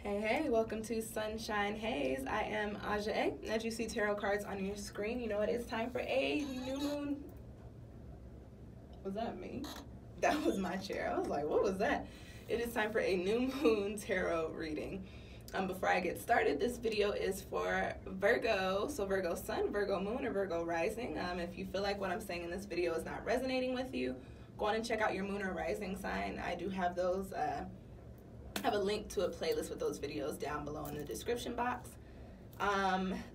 Hey, welcome to Sunshine Haze. I am Aja A. As you see tarot cards on your screen, you know it is time for a new moon. Was that me? That was my chair. I was like, what was that? It is time for a new moon tarot reading. Before I get started, this video is for Virgo. So Virgo sun, Virgo moon, or Virgo rising. If you feel like what I'm saying in this video is not resonating with you, go on and check out your moon or rising sign. I do have those have a link to a playlist with those videos down below in the description box.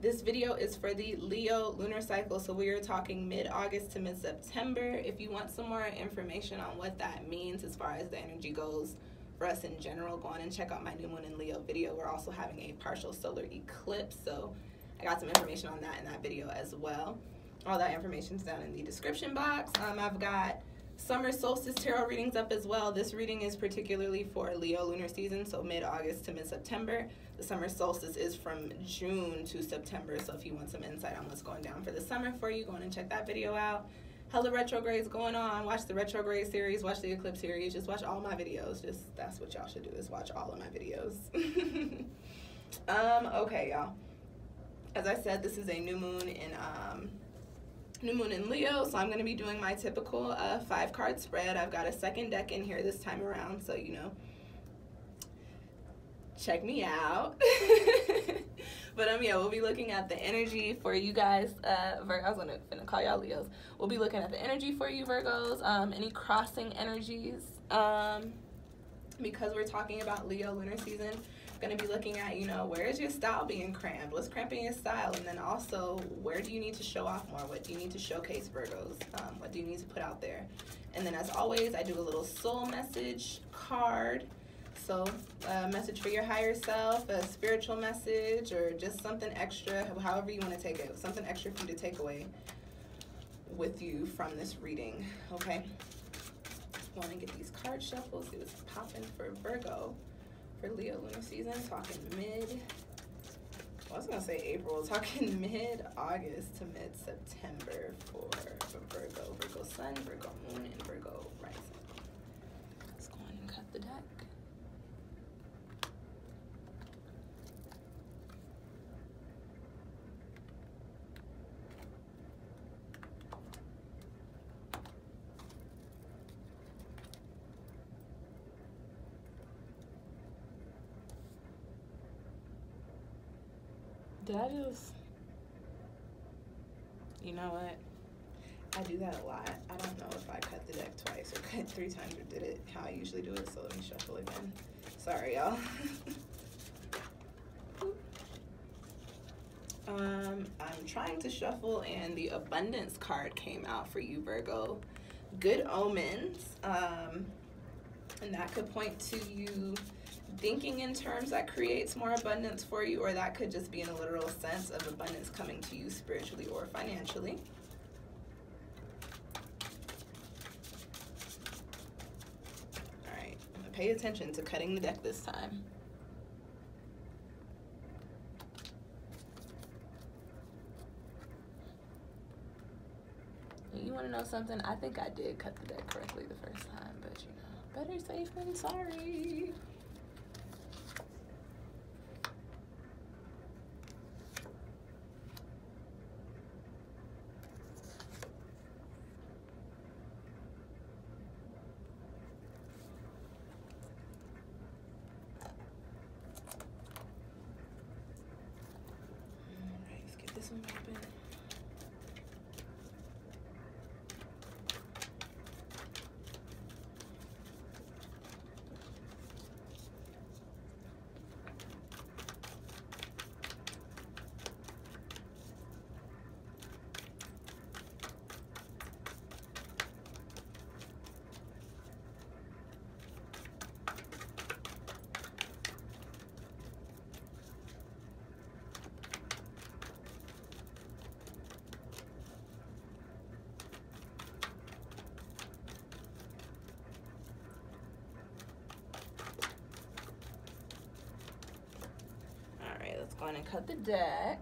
This video is for the Leo lunar cycle, so we are talking mid-August to mid-September. If you want some more information on what that means as far as the energy goes for us in general, go on and check out my new moon in Leo video. We're also having a partial solar eclipse, so I got some information on that in that video as well. All that information is down in the description box. I've got summer solstice tarot readings up as well. This reading is particularly for Leo lunar season, so mid-August to mid-September. The summer solstice is from June to September, so if you want some insight on what's going down for the summer for you, go on and check that video out. Hella retrogrades going on. Watch the retrograde series, watch the eclipse series, just watch all my videos. That's what y'all should do, is watch all of my videos. Okay, y'all. As I said, this is a new moon in Leo, so I'm going to be doing my typical 5-card spread. I've got a second deck in here this time around, so you know, check me out. But yeah, we'll be looking at the energy for you guys, Virgo. I was gonna call y'all Leos. We'll be looking at the energy for you Virgos, any crossing energies, because we're talking about Leo lunar season. Going to be looking at, you know, where is your style being crammed, what's cramping your style, and then also where do you need to show off more, what do you need to showcase, Virgos, what do you need to put out there. And then as always, I do a little soul message card, so a message for your higher self, a spiritual message, or just something extra, however you want to take it, something extra for you to take away with you from this reading. Okay, want to get these cards shuffled, see what's popping for Virgo for Leo lunar season, talking I was gonna say April, talking mid-August to mid-September for Virgo, Virgo sun, Virgo moon, and Virgo rising. Let's go on and cut the deck. Did I just, you know what, I do that a lot. I don't know if I cut the deck twice or cut 3 times or did it how I usually do it, so let me shuffle again. Sorry, y'all. I'm trying to shuffle and the abundance card came out for you, Virgo. Good omens, and that could point to you thinking in terms that creates more abundance for you, or that could just be in a literal sense of abundance coming to you spiritually or financially. All right, I'm gonna pay attention to cutting the deck this time. You want to know something? I think I did cut the deck correctly the first time, but you know, better safe than sorry. This one open. Let's go on and cut the deck.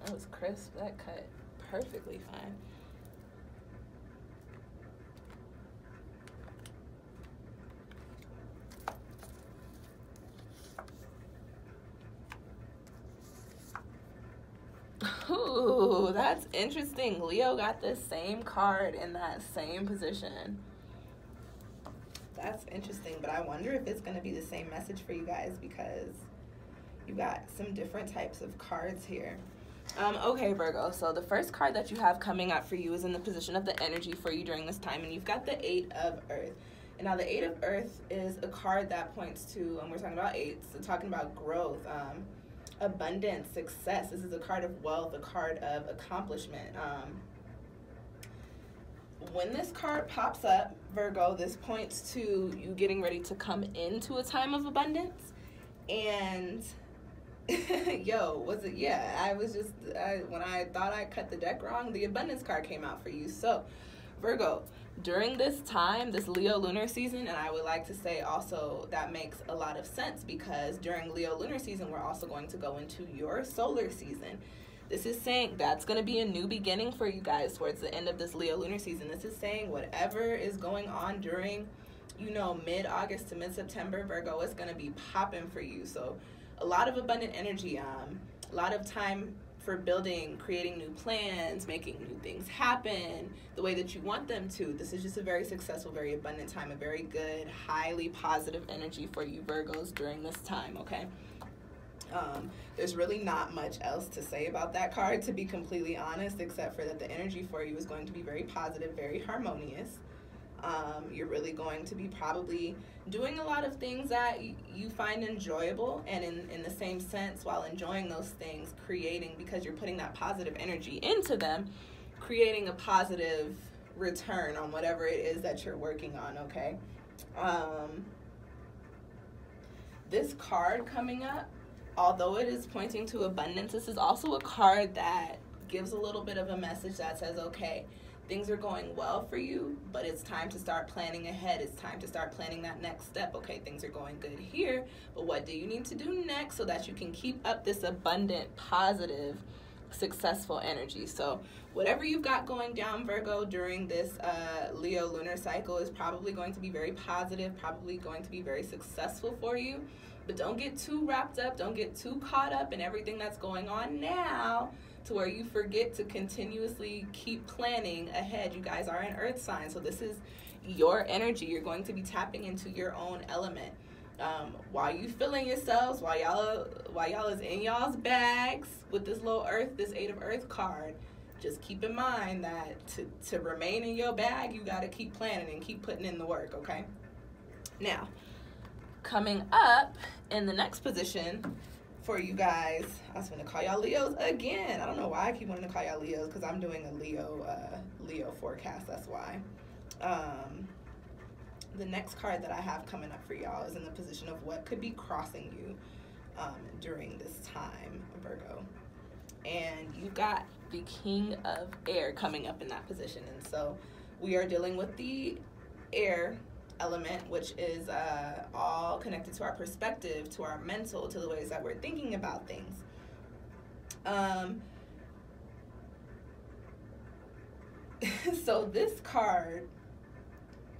That was crisp. That cut perfectly fine. That's interesting. Leo got the same card in that same position. That's interesting, but I wonder if it's going to be the same message for you guys because you got some different types of cards here. Okay, Virgo, so the first card that you have coming up for you is in the position of the energy for you during this time, and you've got the 8 of Earth. And now the 8 of Earth is a card that points to, we're talking about 8s, so talking about growth, abundance, success. This is a card of wealth, a card of accomplishment. When this card pops up, Virgo, this points to you getting ready to come into a time of abundance. And yo, was it? Yeah, I was just, when I thought I cut the deck wrong, the abundance card came out for you. So, Virgo, during this time, this Leo lunar season, and I would like to say also that makes a lot of sense because during Leo lunar season, we're also going to go into your solar season. This is saying that's going to be a new beginning for you guys towards the end of this Leo lunar season. This is saying whatever is going on during, you know, mid-August to mid-September, Virgo, is going to be popping for you. So a lot of abundant energy, a lot of time for building, creating new plans, making new things happen the way that you want them to. This is just a very successful, very abundant time, a very good, highly positive energy for you Virgos during this time, okay? There's really not much else to say about that card, to be completely honest, except for that the energy for you is going to be very positive, very harmonious. You're really going to be probably doing a lot of things that you find enjoyable, and in the same sense, while enjoying those things, creating, because you're putting that positive energy into them, creating a positive return on whatever it is that you're working on, okay? This card coming up, although it is pointing to abundance, this is also a card that gives a little bit of a message that says, okay, things are going well for you, but it's time to start planning ahead. It's time to start planning that next step. Okay, things are going good here, but what do you need to do next so that you can keep up this abundant, positive, successful energy? So whatever you've got going down, Virgo, during this Leo lunar cycle is probably going to be very positive, probably going to be very successful for you. But don't get too wrapped up, don't get too caught up in everything that's going on now to where you forget to continuously keep planning ahead. You guys are an earth sign, so this is your energy. You're going to be tapping into your own element. While you feeling yourselves, while y'all is in y'all's bags with this little earth, this 8 of Earth card, just keep in mind that to remain in your bag, you got to keep planning and keep putting in the work, okay? Now, coming up in the next position for you guys, I was going to call y'all Leos again. I don't know why I keep wanting to call y'all Leos, because I'm doing a Leo forecast, that's why. The next card that I have coming up for y'all is in the position of what could be crossing you during this time, Virgo. And you've got the King of Air coming up in that position. And so we are dealing with the air element, which is all connected to our perspective, to our mental, to the ways that we're thinking about things. So this card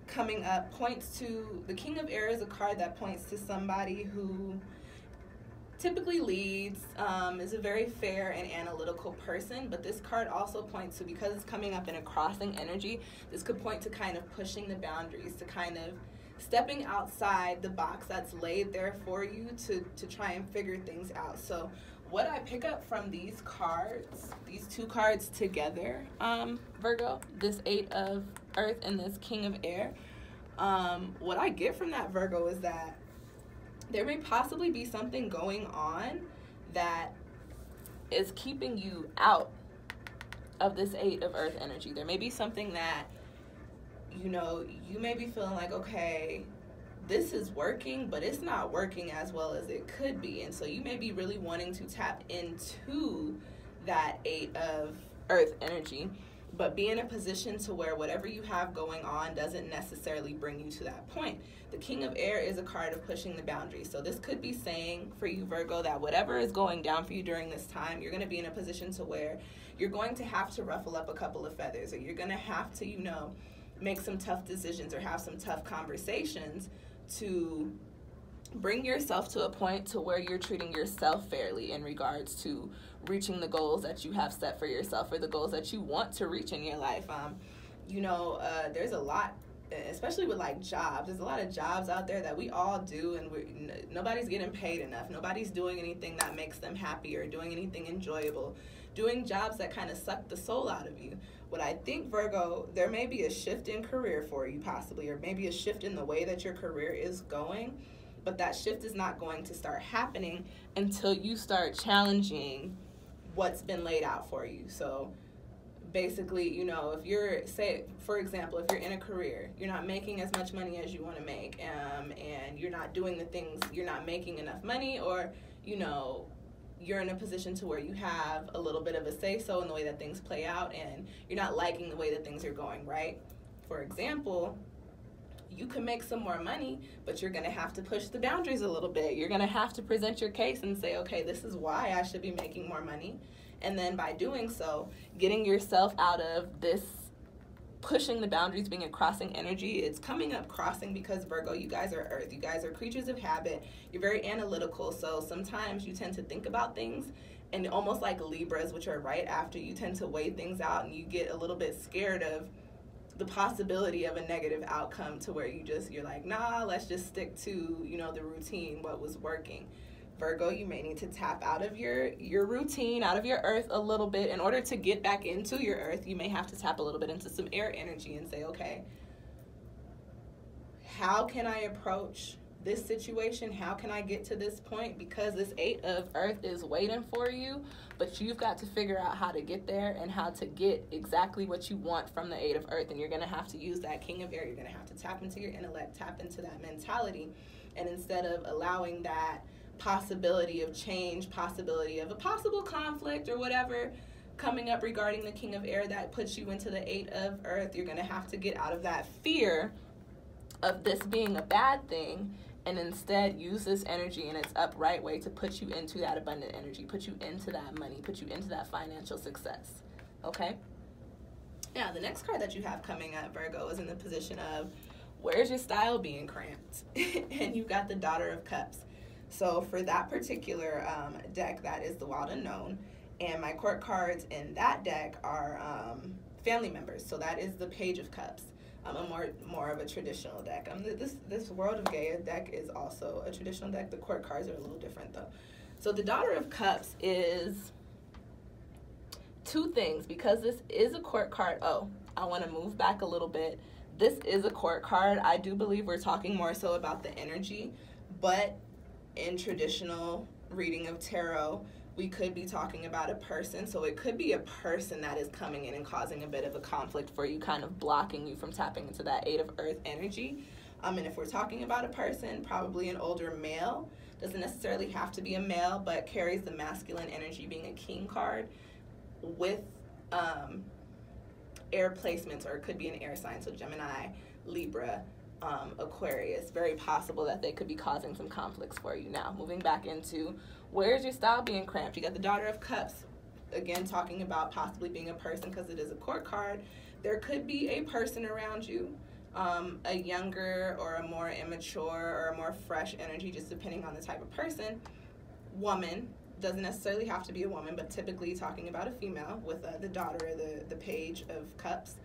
coming up points to, the King of Air is a card that points to somebody who typically leads, is a very fair and analytical person, but this card also points to, because it's coming up in a crossing energy, this could point to kind of pushing the boundaries, to kind of stepping outside the box that's laid there for you to try and figure things out. So what I pick up from these cards, these two cards together, Virgo, this 8 of Earth and this King of Air, what I get from that, Virgo, is that there may possibly be something going on that is keeping you out of this 8 of Earth energy. There may be something that, you know, you may be feeling like, okay, this is working, but it's not working as well as it could be. And so you may be really wanting to tap into that 8 of Earth energy, but be in a position to where whatever you have going on doesn't necessarily bring you to that point. The King of Air is a card of pushing the boundaries. So this could be saying for you, Virgo, that whatever is going down for you during this time, you're going to be in a position to where you're going to have to ruffle up a couple of feathers, or you're going to have to, you know, make some tough decisions or have some tough conversations to bring yourself to a point to where you're treating yourself fairly in regards to reaching the goals that you have set for yourself or the goals that you want to reach in your life. There's a lot, especially with like jobs. There's a lot of jobs out there that we all do, and nobody's getting paid enough. Nobody's doing anything that makes them happy or doing anything enjoyable, doing jobs that kind of suck the soul out of you. What I think, Virgo, there may be a shift in career for you possibly, or maybe a shift in the way that your career is going, but that shift is not going to start happening until you start challenging what's been laid out for you. So basically, if you're, say, for example, if you're in a career, you're not making as much money as you want to make, and you're not doing the things, you're not making enough money, or, you're in a position to where you have a little bit of a say-so in the way that things play out, and you're not liking the way that things are going, right? For example, you can make some more money, but you're going to have to push the boundaries a little bit. You're going to have to present your case and say, okay, this is why I should be making more money. And then by doing so, getting yourself out of this pushing the boundaries, being a crossing energy. It's coming up crossing because, Virgo, you guys are earth. You guys are creatures of habit. You're very analytical. So sometimes you tend to think about things, and almost like Libras, which are right after, you tend to weigh things out, and you get a little bit scared of the possibility of a negative outcome, to where you're like, nah, let's just stick to, the routine, what was working. Virgo, you may need to tap out of your routine, out of your earth a little bit. In order to get back into your earth, you may have to tap a little bit into some air energy and say, okay, how can I approach this situation? How can I get to this point? Because this 8 of earth is waiting for you, but you've got to figure out how to get there and how to get exactly what you want from the 8 of earth. And you're going to have to use that king of air. You're going to have to tap into your intellect, tap into that mentality. And instead of allowing that possibility of change, possibility of a possible conflict or whatever coming up regarding the king of air that puts you into the 8 of earth, you're going to have to get out of that fear of this being a bad thing, and instead use this energy in its upright way to put you into that abundant energy, put you into that money, put you into that financial success. Okay? Now, the next card that you have coming up, Virgo, is in the position of where's your style being cramped? And you've got the Daughter of Cups. So for that particular deck, that is the Wild Unknown. And my court cards in that deck are family members. So that is the Page of Cups. A more of a traditional deck. This World of Gaia deck is also a traditional deck. The court cards are a little different though. So the Daughter of Cups is two things, because this is a court card. Oh, I want to move back a little bit. This is a court card. I do believe we're talking more so about the energy, but in traditional reading of tarot, we could be talking about a person. So it could be a person that is coming in and causing a bit of a conflict for you, kind of blocking you from tapping into that 8 of earth energy. And if we're talking about a person, probably an older male. Doesn't necessarily have to be a male, but carries the masculine energy, being a king card with air placements, or it could be an air sign. So Gemini, Libra, Aquarius. Very possible that they could be causing some conflicts for you. Now, moving back into where's your style being cramped? You got the Daughter of Cups, again talking about possibly being a person, because it is a court card. There could be a person around you, a younger or a more immature or a more fresh energy, just depending on the type of person. Woman, doesn't necessarily have to be a woman, but typically talking about a female with the daughter, the Page of Cups.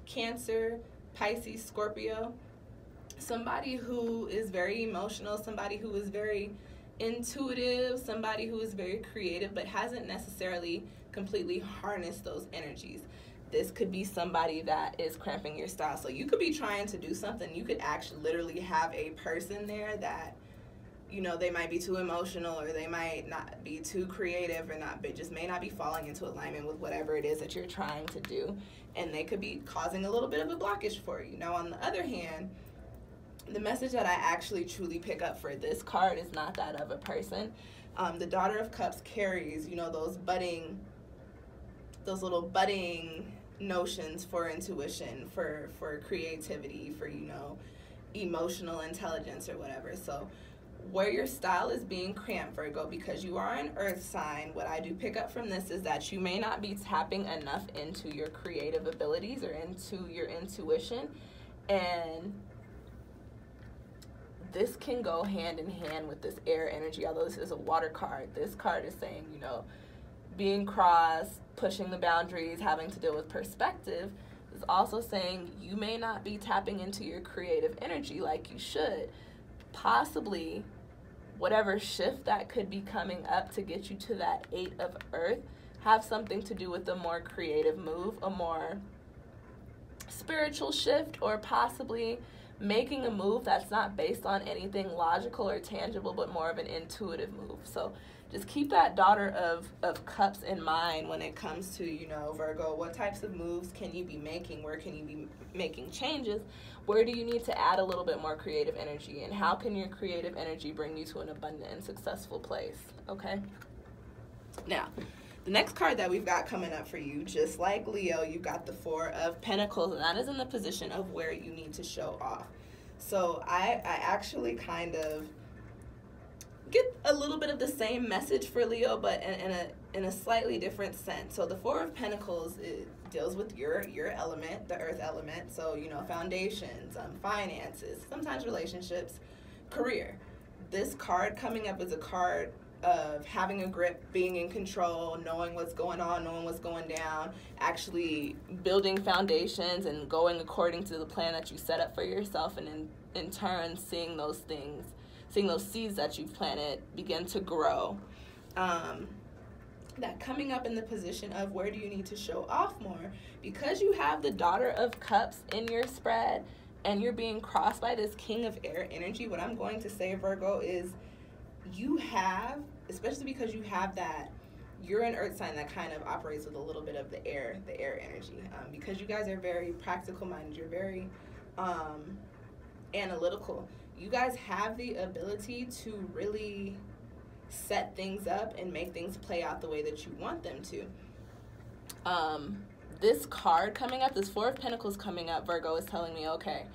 Cancer, Pisces, Scorpio, somebody who is very emotional, somebody who is very intuitive, somebody who is very creative, but hasn't necessarily completely harnessed those energies. This could be somebody that is cramping your style. So you could be trying to do something. You could actually literally have a person there that, they might be too emotional, or they might not be too creative, or just may not be falling into alignment with whatever it is that you're trying to do. And they could be causing a little bit of a blockage for you. Now, on the other hand, the message that I actually truly pick up for this card is not that of a person. The Daughter of Cups carries, those little budding notions for intuition, for creativity, for, emotional intelligence or whatever. So where your style is being cramped, Virgo, because you are an earth sign, what I do pick up from this is that you may not be tapping enough into your creative abilities or into your intuition. And this can go hand in hand with this air energy. Although this is a water card, this card is saying, you know, being cross, pushing the boundaries, having to deal with perspective, is also saying you may not be tapping into your creative energy like you should. Possibly whatever shift that could be coming up to get you to that 8 of Earth have something to do with a more creative move, a more spiritual shift, or possibly making a move that's not based on anything logical or tangible, but more of an intuitive move. So just keep that Daughter of Cups in mind when it comes to, you know, Virgo, what types of moves can you be making? Where can you be making changes? Where do you need to add a little bit more creative energy? And how can your creative energy bring you to an abundant and successful place? Okay? Now, the next card that we've got coming up for you, just like Leo, you've got the 4 of Pentacles, and that is in the position of where you need to show off. So I actually kind of get a little bit of the same message for Leo, but in a slightly different sense. So the 4 of Pentacles, it deals with your element, the earth element. So, you know, foundations, finances, sometimes relationships, career. This card coming up is a card of having a grip, being in control, knowing what's going on, knowing what's going down, actually building foundations and going according to the plan that you set up for yourself, and in turn seeing those things, seeing those seeds that you've planted begin to grow. That coming up in the position of where do you need to show off more, because you have the Daughter of Cups in your spread and you're being crossed by this King of Air energy. What I'm going to say, Virgo, is you have, especially because you have that, you're an earth sign that kind of operates with a little bit of the air energy. Because you guys are very practical minded, you're very analytical. You guys have the ability to really set things up and make things play out the way that you want them to. This card coming up, this 4 of Pentacles coming up, Virgo, is telling me, okay,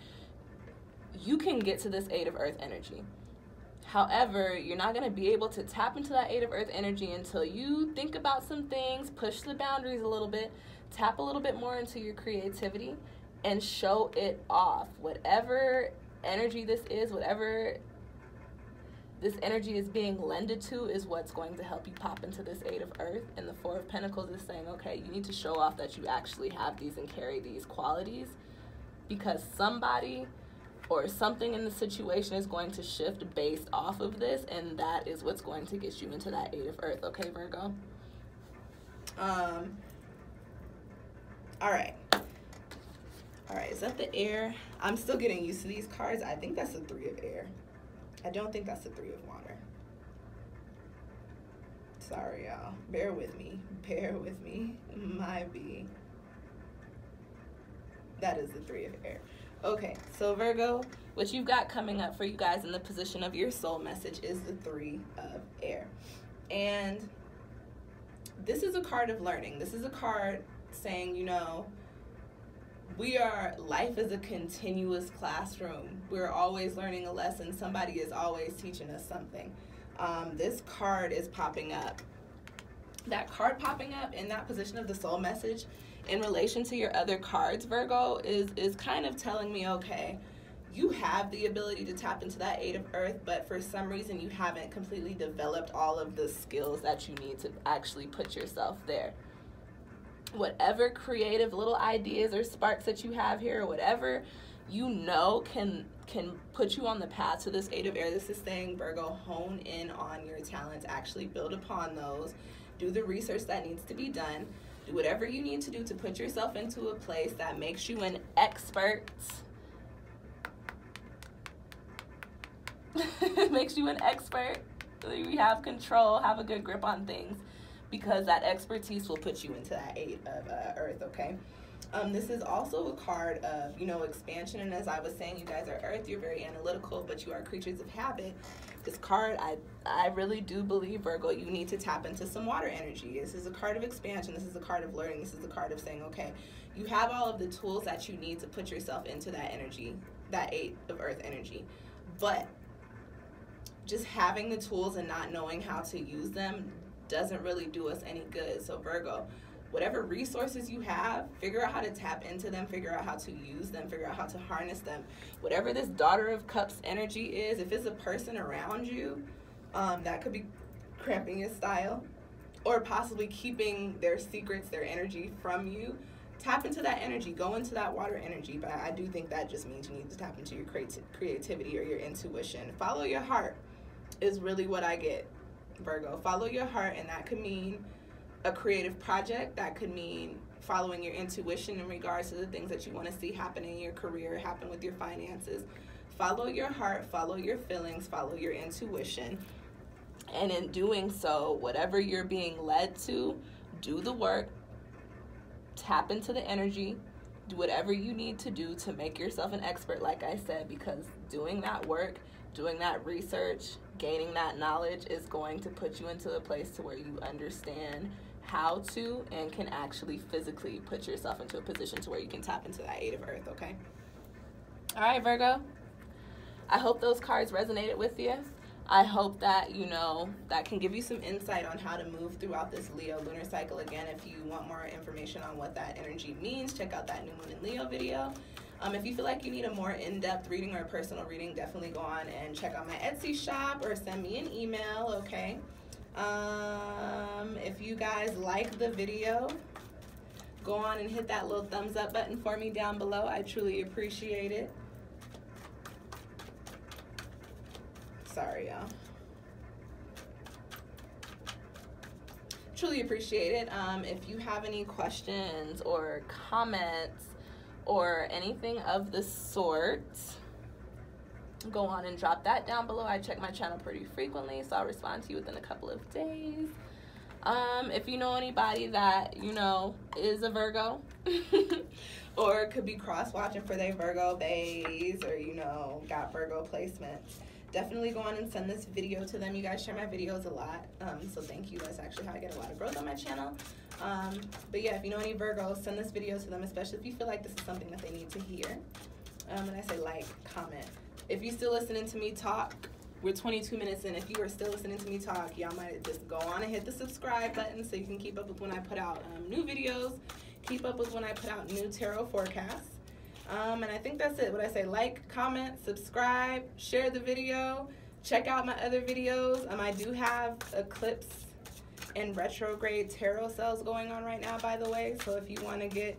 you can get to this 8 of Earth energy. However, you're not going to be able to tap into that 8 of Earth energy until you think about some things, push the boundaries a little bit, tap a little bit more into your creativity, and show it off. Whatever energy this is, whatever this energy is being lended to, is what's going to help you pop into this 8 of Earth. And the 4 of Pentacles is saying, okay, you need to show off that you actually have these and carry these qualities, because somebody or something in the situation is going to shift based off of this, and that is what's going to get you into that 8 of Earth. Okay, Virgo? All right. All right, is that the air? I'm still getting used to these cards. I think that's the 3 of air. I don't think that's the 3 of water. Sorry, y'all. Bear with me. Bear with me. Might be. That is the 3 of air. Okay, so Virgo, what you've got coming up for you guys in the position of your soul message is the 3 of air. And this is a card of learning. This is a card saying, you know, life is a continuous classroom. We're always learning a lesson. Somebody is always teaching us something. This card is popping up. That card popping up in that position of the soul message in relation to your other cards, Virgo, is kind of telling me, okay, you have the ability to tap into that 8 of Earth, but for some reason you haven't completely developed all of the skills that you need to actually put yourself there. Whatever creative little ideas or sparks that you have here, or whatever you know can put you on the path to this 8 of Air, this is saying, Virgo, hone in on your talents, actually build upon those, do the research that needs to be done, do whatever you need to do to put yourself into a place that makes you an expert. Makes you an expert. So you have control, have a good grip on things, because that expertise will put you into that 8 of Earth, okay? This is also a card of, you know, expansion. And as I was saying, you guys are Earth, you're very analytical, but you are creatures of habit. This card, I really do believe, Virgo, you need to tap into some water energy. This is a card of expansion. This is a card of learning. This is a card of saying, okay, you have all of the tools that you need to put yourself into that energy, that 8 of Earth energy. But just having the tools and not knowing how to use them doesn't really do us any good. So Virgo, whatever resources you have, figure out how to tap into them, figure out how to use them, figure out how to harness them. Whatever this Daughter of Cups energy is, if it's a person around you, that could be cramping your style or possibly keeping their secrets, their energy from you. Tap into that energy. Go into that water energy. But I do think that just means you need to tap into your creativity or your intuition. Follow your heart is really what I get, Virgo. Follow your heart, and that could mean a creative project. That could mean following your intuition in regards to the things that you want to see happen in your career, happen with your finances. Follow your heart, follow your feelings, follow your intuition. And in doing so, whatever you're being led to, do the work, tap into the energy, do whatever you need to do to make yourself an expert, like I said, because doing that work, doing that research, gaining that knowledge is going to put you into a place to where you understand how to and can actually physically put yourself into a position to where you can tap into that 8 of Earth, okay? All right, Virgo. I hope those cards resonated with you. I hope that, you know, that can give you some insight on how to move throughout this Leo lunar cycle. Again, if you want more information on what that energy means, check out that New Moon in Leo video. If you feel like you need a more in-depth reading or a personal reading, definitely go on and check out my Etsy shop or send me an email, okay? If you guys like the video, go on and hit that little thumbs up button for me down below. I truly appreciate it. Sorry, y'all. Truly appreciate it. If you have any questions or comments or anything of the sort, go on and drop that down below. I check my channel pretty frequently, so I'll respond to you within a couple of days. If you know anybody that, you know, is a Virgo or could be cross-watching for their Virgo bays or, you know, got Virgo placements, definitely go on and send this video to them. You guys share my videos a lot, so thank you. That's actually how I get a lot of growth on my channel. But yeah, if you know any Virgos, send this video to them, especially if you feel like this is something that they need to hear. And I say like, comment. If you're still listening to me talk, we're 22 minutes in. If you are still listening to me talk, y'all might just go on and hit the subscribe button so you can keep up with when I put out new videos, keep up with when I put out new tarot forecasts. And I think that's it. What I say, like, comment, subscribe, share the video, check out my other videos. I do have eclipse and retrograde tarot sales going on right now, by the way. So if you want to get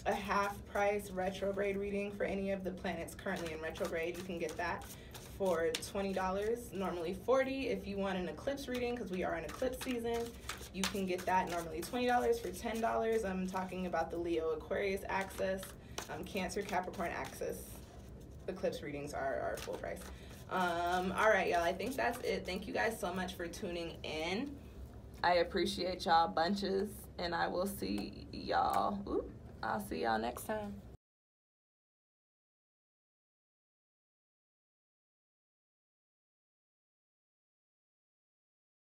a half-price retrograde reading for any of the planets currently in retrograde, you can get that for $20, normally $40. If you want an eclipse reading, because we are in eclipse season, you can get that normally $20 for $10. I'm talking about the Leo Aquarius axis. Cancer, Capricorn axis eclipse readings are full price. All right, y'all, I think that's it. Thank you guys so much for tuning in. I appreciate y'all bunches, and I will see y'all. I'll see y'all next time.